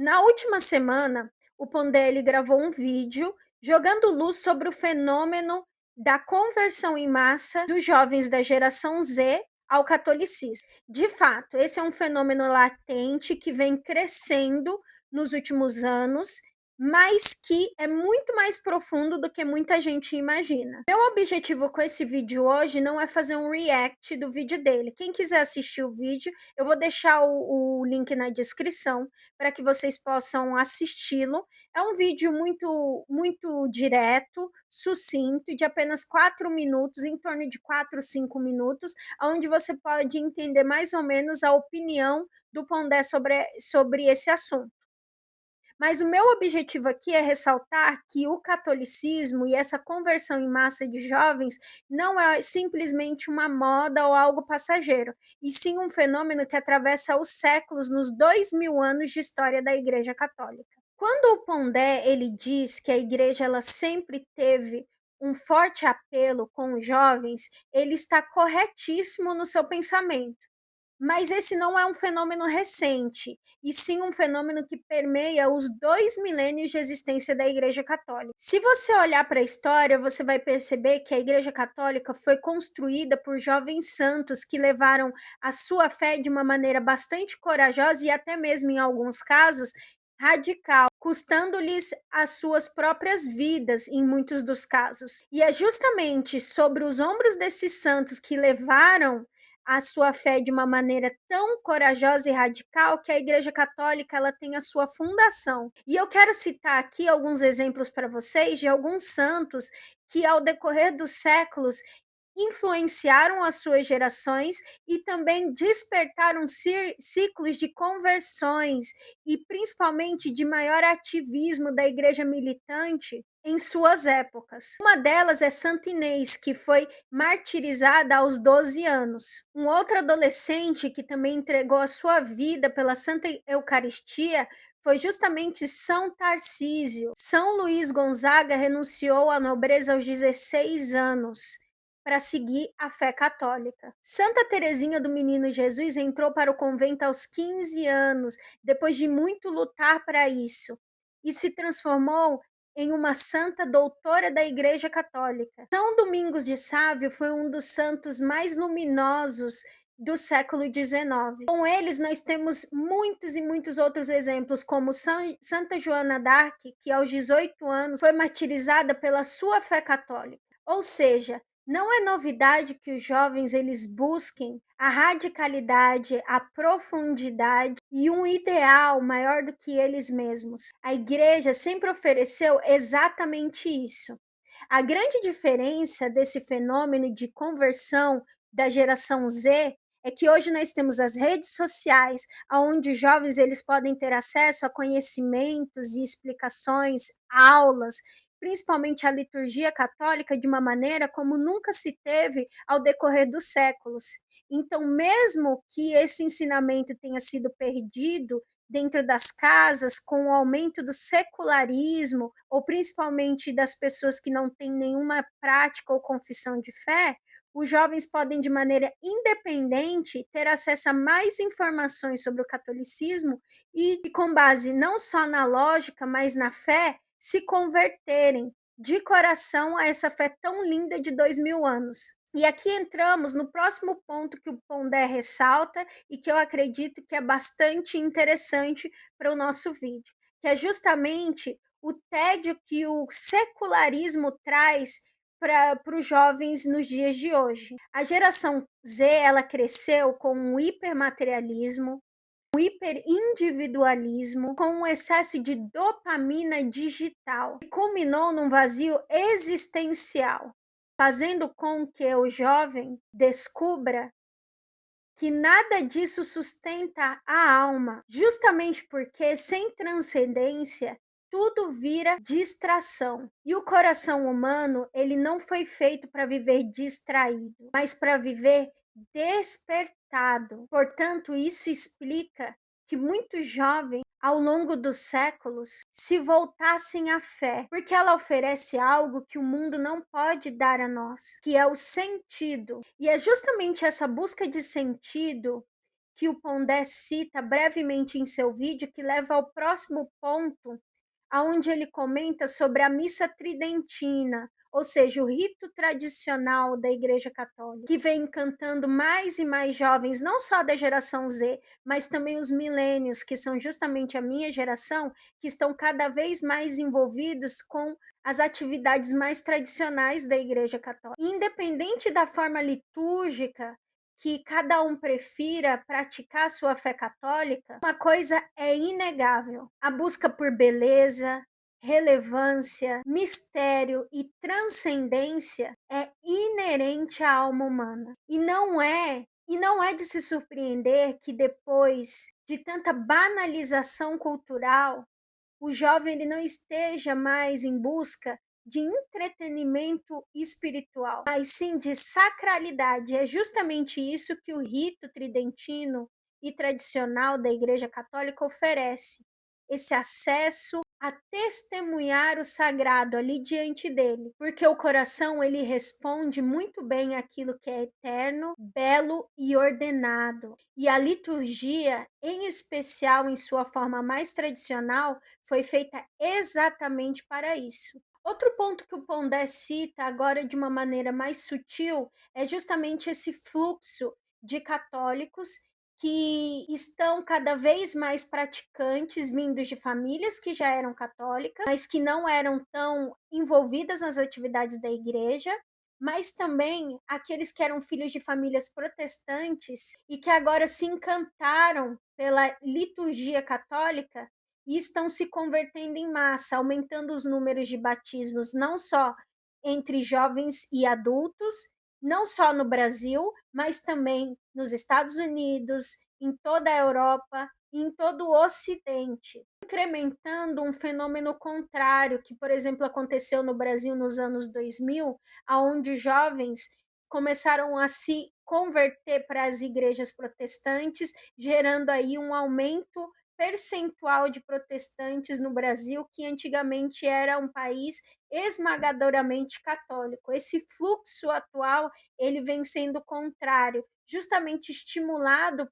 Na última semana, o Pondé gravou um vídeo jogando luz sobre o fenômeno da conversão em massa dos jovens da geração Z ao catolicismo. De fato, esse é um fenômeno latente que vem crescendo nos últimos anos, mas que é muito mais profundo do que muita gente imagina. Meu objetivo com esse vídeo hoje não é fazer um react do vídeo dele. Quem quiser assistir o vídeo, eu vou deixar o link na descrição para que vocês possam assisti-lo. É um vídeo muito direto, sucinto, de apenas 4 minutos, em torno de 4, 5 minutos, onde você pode entender mais ou menos a opinião do Pondé sobre esse assunto. Mas o meu objetivo aqui é ressaltar que o catolicismo e essa conversão em massa de jovens não é simplesmente uma moda ou algo passageiro, e sim um fenômeno que atravessa os séculos nos 2000 anos de história da Igreja Católica. Quando o Pondé ele diz que a Igreja ela sempre teve um forte apelo com os jovens, ele está corretíssimo no seu pensamento. Mas esse não é um fenômeno recente, e sim um fenômeno que permeia os 2 milênios de existência da Igreja Católica. Se você olhar para a história, você vai perceber que a Igreja Católica foi construída por jovens santos que levaram a sua fé de uma maneira bastante corajosa e até mesmo, em alguns casos, radical, custando-lhes as suas próprias vidas em muitos dos casos. E é justamente sobre os ombros desses santos que levaram a sua fé de uma maneira tão corajosa e radical que a Igreja Católica ela tem a sua fundação. E eu quero citar aqui alguns exemplos para vocês de alguns santos que, ao decorrer dos séculos, influenciaram as suas gerações e também despertaram ciclos de conversões e principalmente de maior ativismo da igreja militante em suas épocas. Uma delas é Santa Inês, que foi martirizada aos 12 anos. Um outro adolescente que também entregou a sua vida pela Santa Eucaristia foi justamente São Tarcísio. São Luís Gonzaga renunciou à nobreza aos 16 anos para seguir a fé católica. Santa Teresinha do Menino Jesus entrou para o convento aos 15 anos, depois de muito lutar para isso, e se transformou em uma santa doutora da Igreja Católica. São Domingos de Sávio foi um dos santos mais luminosos do século XIX. Com eles, nós temos muitos e muitos outros exemplos, como Santa Joana d'Arc, que aos 18 anos foi martirizada pela sua fé católica. Ou seja, não é novidade que os jovens eles busquem a radicalidade, a profundidade e um ideal maior do que eles mesmos. A igreja sempre ofereceu exatamente isso. A grande diferença desse fenômeno de conversão da geração Z é que hoje nós temos as redes sociais, onde os jovens eles podem ter acesso a conhecimentos e explicações, aulas, principalmente a liturgia católica, de uma maneira como nunca se teve ao decorrer dos séculos. Então, mesmo que esse ensinamento tenha sido perdido dentro das casas, com o aumento do secularismo, ou principalmente das pessoas que não têm nenhuma prática ou confissão de fé, os jovens podem, de maneira independente, ter acesso a mais informações sobre o catolicismo e, com base não só na lógica, mas na fé, se converterem de coração a essa fé tão linda de 2000 anos. E aqui entramos no próximo ponto que o Pondé ressalta e que eu acredito que é bastante interessante para o nosso vídeo, que é justamente o tédio que o secularismo traz para os jovens nos dias de hoje. A geração Z ela cresceu com um hipermaterialismo, um hiperindividualismo, com um excesso de dopamina digital, que culminou num vazio existencial, fazendo com que o jovem descubra que nada disso sustenta a alma, justamente porque sem transcendência tudo vira distração. E o coração humano, ele não foi feito para viver distraído, mas para viver despertado. Portanto, isso explica que muitos jovens, ao longo dos séculos, se voltassem à fé, porque ela oferece algo que o mundo não pode dar a nós, que é o sentido. E é justamente essa busca de sentido que o Pondé cita brevemente em seu vídeo, que leva ao próximo ponto, aonde ele comenta sobre a missa tridentina, ou seja, o rito tradicional da Igreja Católica, que vem encantando mais e mais jovens, não só da geração Z, mas também os milênios, que são justamente a minha geração, que estão cada vez mais envolvidos com as atividades mais tradicionais da Igreja Católica. Independente da forma litúrgica que cada um prefira praticar sua fé católica, uma coisa é inegável: a busca por beleza, relevância, mistério e transcendência é inerente à alma humana. E não é de se surpreender que depois de tanta banalização cultural, o jovem ele não esteja mais em busca de entretenimento espiritual, mas sim de sacralidade. É justamente isso que o rito tridentino e tradicional da Igreja Católica oferece: esse acesso a testemunhar o sagrado ali diante dele, porque o coração ele responde muito bem àquilo que é eterno, belo e ordenado. E a liturgia, em especial em sua forma mais tradicional, foi feita exatamente para isso. Outro ponto que o Pondé cita, agora de uma maneira mais sutil, é justamente esse fluxo de católicos que estão cada vez mais praticantes, vindos de famílias que já eram católicas, mas que não eram tão envolvidas nas atividades da igreja, mas também aqueles que eram filhos de famílias protestantes e que agora se encantaram pela liturgia católica e estão se convertendo em massa, aumentando os números de batismos, não só entre jovens e adultos, não só no Brasil, mas também nos Estados Unidos, em toda a Europa e em todo o Ocidente, incrementando um fenômeno contrário que, por exemplo, aconteceu no Brasil nos anos 2000, aonde os jovens começaram a se converter para as igrejas protestantes, gerando aí um aumento percentual de protestantes no Brasil, que antigamente era um país esmagadoramente católico. Esse fluxo atual, ele vem sendo contrário, justamente estimulado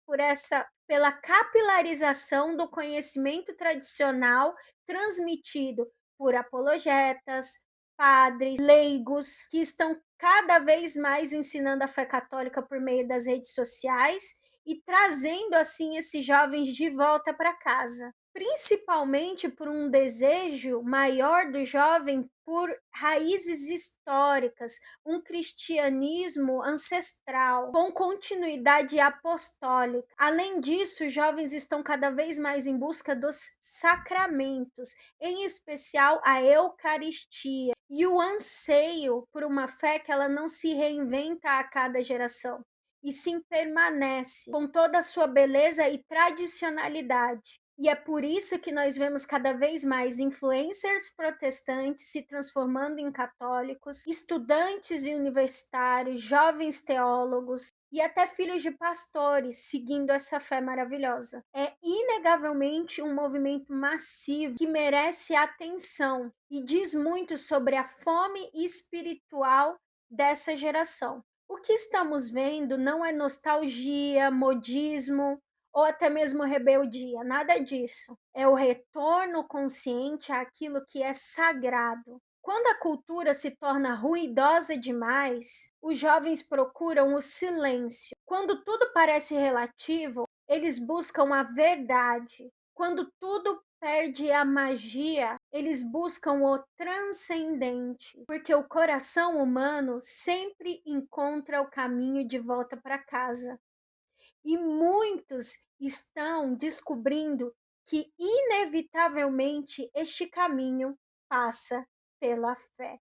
pela capilarização do conhecimento tradicional transmitido por apologetas, padres, leigos, que estão cada vez mais ensinando a fé católica por meio das redes sociais e trazendo assim esses jovens de volta para casa, principalmente por um desejo maior do jovem por raízes históricas, um cristianismo ancestral, com continuidade apostólica. Além disso, os jovens estão cada vez mais em busca dos sacramentos, em especial a Eucaristia, e o anseio por uma fé que ela não se reinventa a cada geração, e sim permanece com toda a sua beleza e tradicionalidade. E é por isso que nós vemos cada vez mais influencers protestantes se transformando em católicos, estudantes e universitários, jovens teólogos e até filhos de pastores seguindo essa fé maravilhosa. É inegavelmente um movimento massivo que merece atenção e diz muito sobre a fome espiritual dessa geração. O que estamos vendo não é nostalgia, modismo ou até mesmo rebeldia, nada disso. É o retorno consciente àquilo que é sagrado. Quando a cultura se torna ruidosa demais, os jovens procuram o silêncio. Quando tudo parece relativo, eles buscam a verdade. Quando tudo perde a magia, eles buscam o transcendente, porque o coração humano sempre encontra o caminho de volta para casa. E muitos estão descobrindo que, inevitavelmente, este caminho passa pela fé.